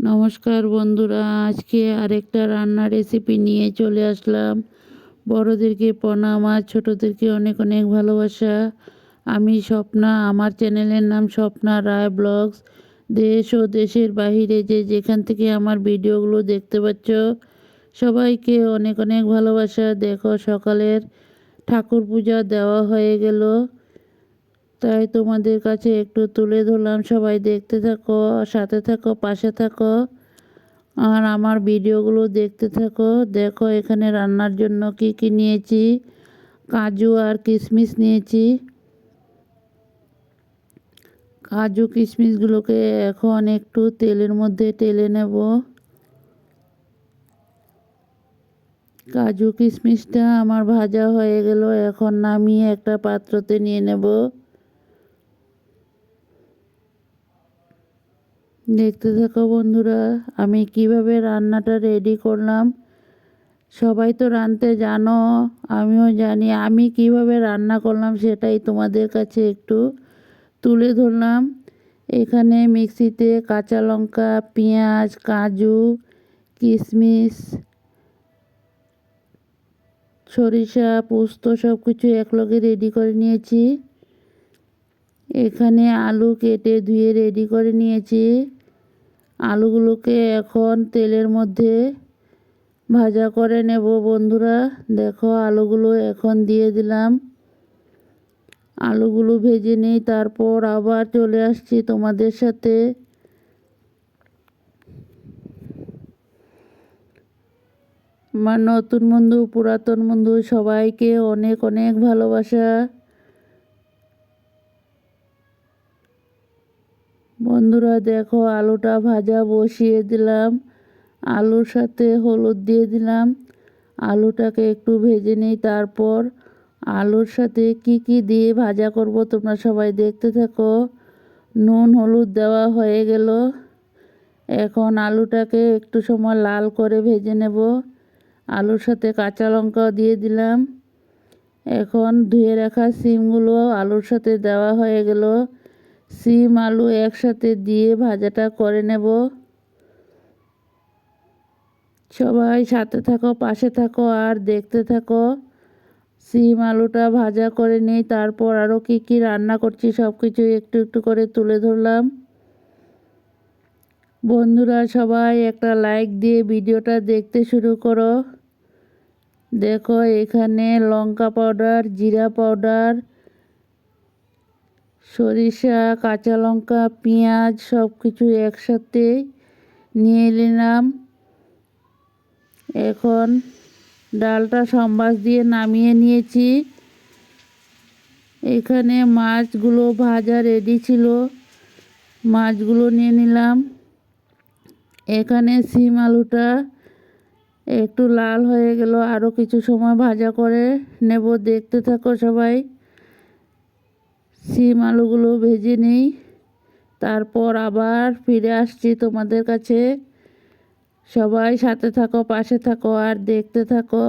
নমস্কার বন্ধুরা, আজকে আরেকটা রান্নার রেসিপি নিয়ে চলে আসলাম। বড়দেরকে প্রণাম আর ছোটদেরকে অনেক অনেক ভালোবাসা। আমি স্বপ্না, আমার চ্যানেলের নাম স্বপ্না রায় ব্লগস। দেশ ও দেশের বাহিরে যে যেখান থেকে আমার ভিডিওগুলো দেখতে পাচ্ছ, সবাইকে অনেক অনেক ভালোবাসা। দেখো, সকালের ঠাকুর পূজা দেওয়া হয়ে গেল, তাই তোমাদের কাছে একটু তুলে ধরলাম। সবাই দেখতে থাকো, সাথে থাকো, পাশে থাকো আর আমার ভিডিওগুলো দেখতে থাকো। দেখো, এখানে রান্নার জন্য কি কি নিয়েছি। কাজু আর কিশমিশ নিয়েছি। কাজু কিশমিশগুলোকে এখন একটু তেলের মধ্যে টেলে নেব। কাজু কিশমিশটা আমার ভাজা হয়ে গেল, এখন নামিয়ে একটা পাত্রতে নিয়ে নেব। দেখতে থাকো বন্ধুরা, আমি কিভাবে রান্নাটা রেডি করলাম। সবাই তো রাঁধতে জানো, আমিও জানি। আমি কিভাবে রান্না করলাম সেটাই তোমাদের কাছে একটু তুলে ধরলাম। এখানে মিক্সিতে কাঁচা লঙ্কা, পেঁয়াজ, কাজু, কিশমিশ, সরিষা, পোস্ত সব কিছু একলগে রেডি করে নিয়েছি। এখানে আলু কেটে ধুয়ে রেডি করে নিয়েছি। আলুগুলোকে এখন তেলের মধ্যে ভাজা করে নেব বন্ধুরা। দেখো, আলুগুলো এখন দিয়ে দিলাম। আলুগুলো ভেজে নিই, তারপর আবার চলে আসছি তোমাদের সাথে। আমার নতুন বন্ধু, পুরাতন বন্ধু, সবাইকে অনেক অনেক ভালোবাসা। বন্ধুরা দেখো, আলুটা ভাজা বসিয়ে দিলাম। আলুর সাথে হলুদ দিয়ে দিলাম। আলুটাকে একটু ভেজে নিই, তারপর আলুর সাথে কি কি দিয়ে ভাজা করব তোমরা সবাই দেখতে থাকো। নুন হলুদ দেওয়া হয়ে গেল, এখন আলুটাকে একটু সময় লাল করে ভেজে নেব। আলুর সাথে কাঁচা লঙ্কাও দিয়ে দিলাম। এখন ধুয়ে রাখা সিমগুলো আলুর সাথে দেওয়া হয়ে গেল। সিম আলু একসাথে দিয়ে ভাজাটা করে নেব। সবাই সাথে থাকো, পাশে থাকো আর দেখতে থাকো। সিম আলুটা ভাজা করে নিই, তারপর আরও কি কি রান্না করছি সব কিছু একটু একটু করে তুলে ধরলাম। বন্ধুরা সবাই একটা লাইক দিয়ে ভিডিওটা দেখতে শুরু করো। দেখো, এখানে লঙ্কা পাউডার, জিরা পাউডার, সরিষা, কাঁচা লঙ্কা, পেঁয়াজ সব কিছু একসাথে নিয়ে নিলাম। এখন ডালটা সম্বাস দিয়ে নামিয়ে নিয়েছি। এখানে মাছগুলো ভাজা রেডি ছিল, মাছগুলো নিয়ে নিলাম। এখানে সিম আলুটা একটু লাল হয়ে গেল, আরও কিছু সময় ভাজা করে নেব। দেখতে থাকো সবাই। সিম আলুগুলো ভেজে নিই, তারপর আবার ফিরে আসছি তোমাদের কাছে। সবাই সাথে থাকো, পাশে থাকো আর দেখতে থাকো।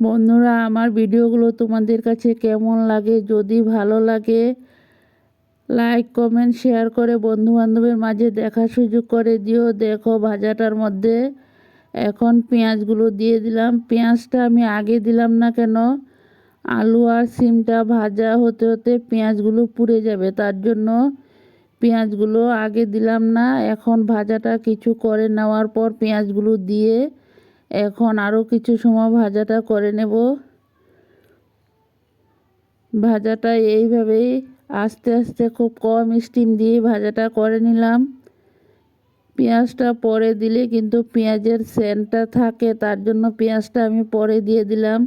বন্ধুরা, আমার ভিডিওগুলো তোমাদের কাছে কেমন লাগে, যদি ভালো লাগে লাইক কমেন্ট শেয়ার করে বন্ধু বান্ধবের মাঝে দেখার সুযোগ করে দিও। দেখো, ভাজাটার মধ্যে এখন পেঁয়াজগুলো দিয়ে দিলাম। পেঁয়াজটা আমি আগে দিলাম না কেন, আলু আর সিমটা ভাজা হতে হতে পেঁয়াজগুলো পুড়ে যাবে, তার জন্য পেঁয়াজগুলো আগে দিলাম না। এখন ভাজাটা কিছু করে নেওয়ার পর পেঁয়াজগুলো দিয়ে এখন আরও কিছু সময় ভাজাটা করে নেব। ভাজাটা এইভাবেই আস্তে আস্তে খুব কম স্টিম দিয়ে ভাজাটা করে নিলাম। পেঁয়াজটা পরে দিলে কিন্তু পেঁয়াজের সেন্টটা থাকে, তার জন্য পেঁয়াজটা আমি পরে দিয়ে দিলাম।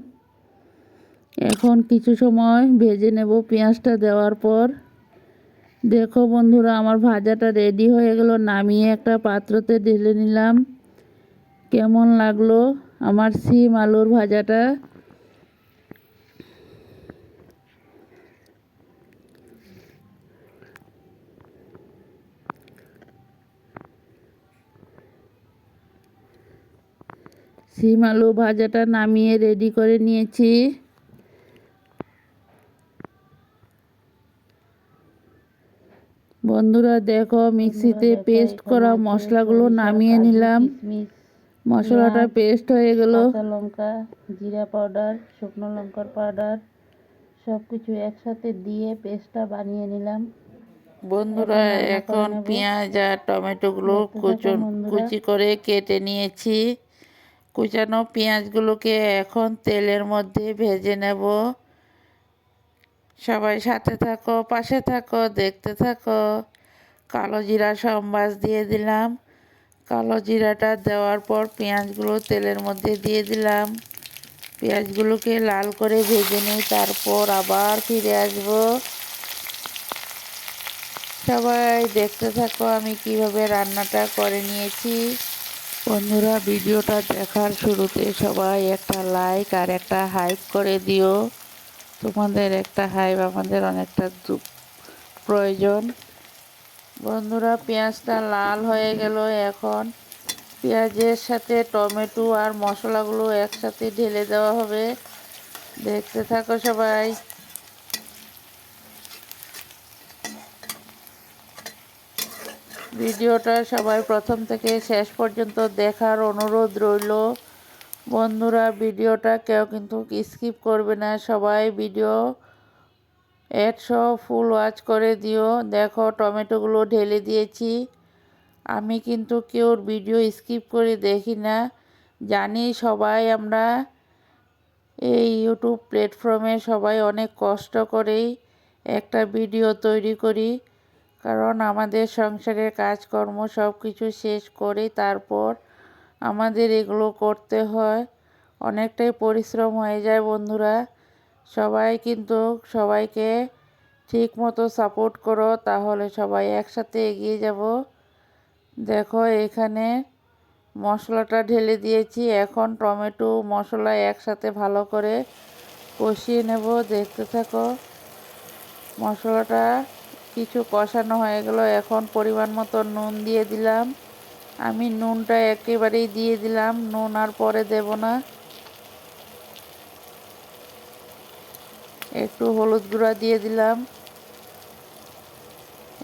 এখন কিছু সময় ভেজে নেব পেঁয়াজটা দেওয়ার পর। দেখো বন্ধুরা, আমার ভাজাটা রেডি হয়ে গেল, নামিয়ে একটা পাত্রতে ঢেলে নিলাম। কেমন লাগলো আমার সিম আলুর ভাজাটা। সিম আলু ভাজাটা নামিয়ে রেডি করে নিয়েছি। বন্ধুরা দেখো মিক্সিতে পেস্ট করা মশলাগুলো নামিয়ে নিলাম। মশলাটা পেস্ট হয়ে গেল। কাঁচা লঙ্কা, জিরা পাউডার, শুকনো লঙ্কার পাউডার সব কিছু একসাথে দিয়ে পেস্টটা বানিয়ে নিলাম। বন্ধুরা এখন পেঁয়াজ আর টমেটোগুলো কুচি করে কেটে নিয়েছি। কুচানো পেঁয়াজগুলোকে এখন তেলের মধ্যে ভেজে নেব। সবাই সাথে থাকো, পাশে থাকো, দেখতে থাকো। কালো জিরা সম্বাস দিয়ে দিলাম। কালো জিরাটা দেওয়ার পর পেঁয়াজগুলো তেলের মধ্যে দিয়ে দিলাম। পেঁয়াজগুলোকে লাল করে ভেজে নিই, তারপর আবার ফিরে আসব। সবাই দেখতে থাকো আমি কিভাবে রান্নাটা করে নিয়েছি। বন্ধুরা ভিডিওটা দেখার শুরুতে সবাই একটা লাইক আর একটা হাইপ করে দিও। তোমাদের একটা হাইপ আমাদের অনেকটা প্রয়োজন। বন্ধুরা পেঁয়াজটা লাল হয়ে গেল। এখন পেঁয়াজের সাথে টমেটো আর মশলাগুলো একসাথে ঢেলে দেওয়া হবে। দেখতে থাকো সবাই। ভিডিওটা সবাই প্রথম থেকে শেষ পর্যন্ত দেখার অনুরোধ রইল। বন্ধুরা ভিডিওটা কেউ কিন্তু স্কিপ করবে না, সবাই ভিডিও ফুল ওয়াচ করে দিও। দেখো টমেটোগুলো ঢেলে দিয়েছি। আমি কিন্তু কেউর ভিডিও স্কিপ করে দেখি না। জানি সবাই আমরা এই ইউটিউব প্ল্যাটফর্মে সবাই অনেক কষ্ট করেই একটা ভিডিও তৈরি করি, কারণ আমাদের সংসারের কাজকর্ম সব কিছু শেষ করে তারপর আমাদের এগুলো করতে হয়। অনেকটাই পরিশ্রম হয়ে যায় বন্ধুরা। সবাই কিন্তু সবাইকে ঠিক মতো সাপোর্ট করো, তাহলে সবাই একসাথে এগিয়ে যাব। দেখো এখানে মশলাটা ঢেলে দিয়েছি। এখন টমেটো মশলা একসাথে ভালো করে কষিয়ে নেব। দেখতে থাকো। মশলাটা কিছু কষানো হয়ে গেল। এখন পরিমাণ মতো নুন দিয়ে দিলাম। আমি নুনটা একেবারেই দিয়ে দিলাম, নুন আর পরে দেব না। একটু হলুদ গুঁড়া দিয়ে দিলাম।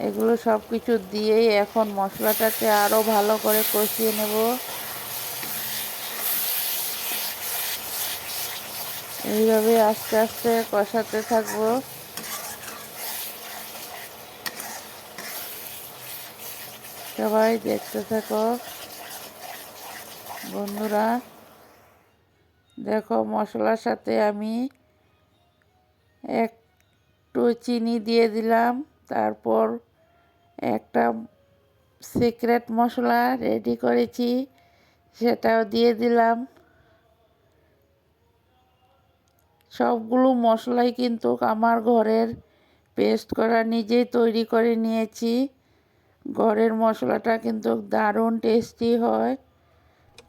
এগুলো সব কিছু দিয়েই এখন মশলাটাকে আরও ভালো করে কষিয়ে নেব। এইভাবে আস্তে আস্তে কষাতে থাকবো। সবাই দেখতে থাকো। বন্ধুরা দেখো মশলার সাথে আমি একটু চিনি দিয়ে দিলাম। তারপর একটা সিক্রেট মশলা রেডি করেছি, সেটাও দিয়ে দিলাম। সবগুলো মশলাই কিন্তু আমার ঘরের পেস্ট করা, নিজেই তৈরি করে নিয়েছি। ঘরের মশলাটা কিন্তু দারুণ টেস্টি হয়,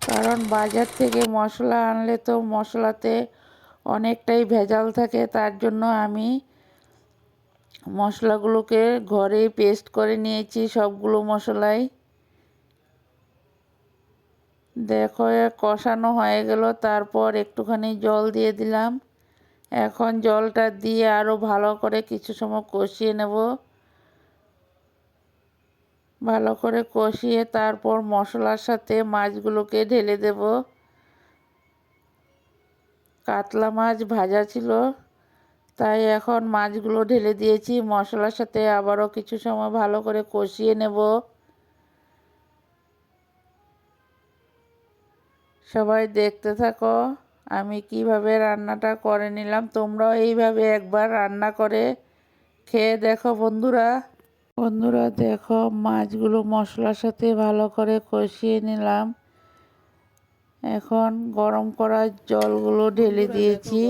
কারণ বাজার থেকে মশলা আনলে তো মশলাতে অনেকটাই ভেজাল থাকে। তার জন্য আমি মশলাগুলোকে ঘরেই পেস্ট করে নিয়েছি, সবগুলো মশলাই। দেখো কষানো হয়ে গেল, তারপর একটুখানি জল দিয়ে দিলাম। এখন জলটা দিয়ে আরও ভালো করে কিছু সময় কষিয়ে নেব। ভালো করে কষিয়ে তারপর মশলার সাথে মাছগুলোকে ঢেলে দেব। কাতলা মাছ ভাজা ছিল, তাই এখন মাছগুলো ঢেলে দিয়েছি। মশলার সাথে আবারও কিছু সময় ভালো করে কষিয়ে নেব। সবাই দেখতে থাকো আমি কিভাবে রান্নাটা করে নিলাম। তোমরাও এইভাবে একবার রান্না করে খেয়ে দেখো বন্ধুরা। বন্ধুরা দেখো মাছগুলো মশলার সাথে ভালো করে কষিয়ে নিলাম। এখন গরম করা জলগুলো ঢেলে দিয়েছি।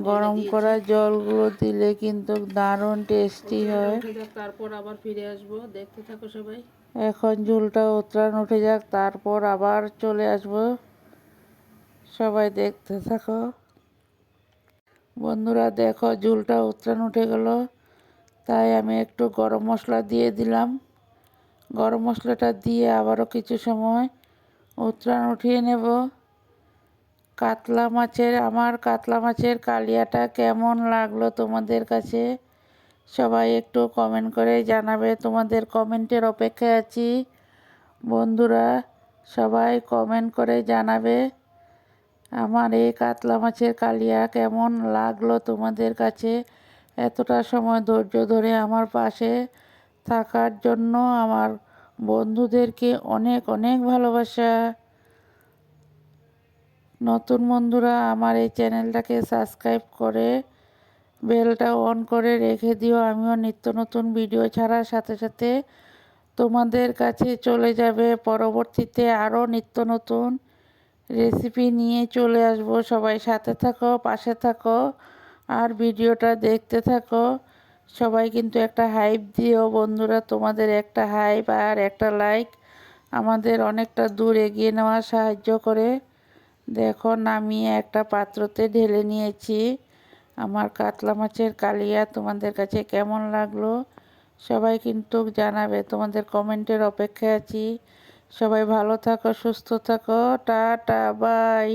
গরম করা জলগুলো দিলে কিন্তু দারুণ টেস্টি হয়। তারপর আবার ফিরে আসবো, দেখতে থাকো সবাই। এখন ঝোলটা উতরান উঠে যাক, তারপর আবার চলে আসব। সবাই দেখতে থাকো। বন্ধুরা দেখো ঝোলটা উতরান উঠে গেল, তাই আমি একটু গরম মশলা দিয়ে দিলাম। গরম মশলাটা দিয়ে আবারও কিছু সময় উতরান উঠিয়ে নেব। আমার কাতলা মাছের কালিয়াটা কেমন লাগলো তোমাদের কাছে সবাই একটু কমেন্ট করে জানাবে, তোমাদের কমেন্টের অপেক্ষায় আছি বন্ধুরা। সবাই কমেন্ট করে জানাবে আমার এই কাতলা মাছের কালিয়া কেমন লাগলো তোমাদের কাছে। এতটা সময় ধৈর্য ধরে আমার পাশে থাকার জন্য আমার বন্ধুদেরকে অনেক অনেক ভালোবাসা। নতুন বন্ধুরা আমার এই চ্যানেলটাকে সাবস্ক্রাইব করে বেলটা অন করে রেখে দিও। আমিও নিত্য নতুন ভিডিও ছাড়ার সাথে সাথে তোমাদের কাছে চলে যাবে। পরবর্তীতে আরও নিত্য নতুন রেসিপি নিয়ে চলে আসবো। সবাই সাথে থাকো, পাশে থাকো আর ভিডিওটা দেখতে থাকো। সবাই কিন্তু একটা হাইপ দিও বন্ধুরা, তোমাদের একটা হাইপ আর একটা লাইক আমাদের অনেকটা দূর এগিয়ে নেওয়া সাহায্য করে। দেখো নামিয়ে একটা পাত্রতে ঢেলে নিয়েছি আমার কাতলা মাছের কালিয়া। তোমাদের কাছে কেমন লাগলো সবাই কিন্তু জানাবে, তোমাদের কমেন্টের অপেক্ষায় আছি। সবাই ভালো থাকো, সুস্থ থাকো, টাটা বাই।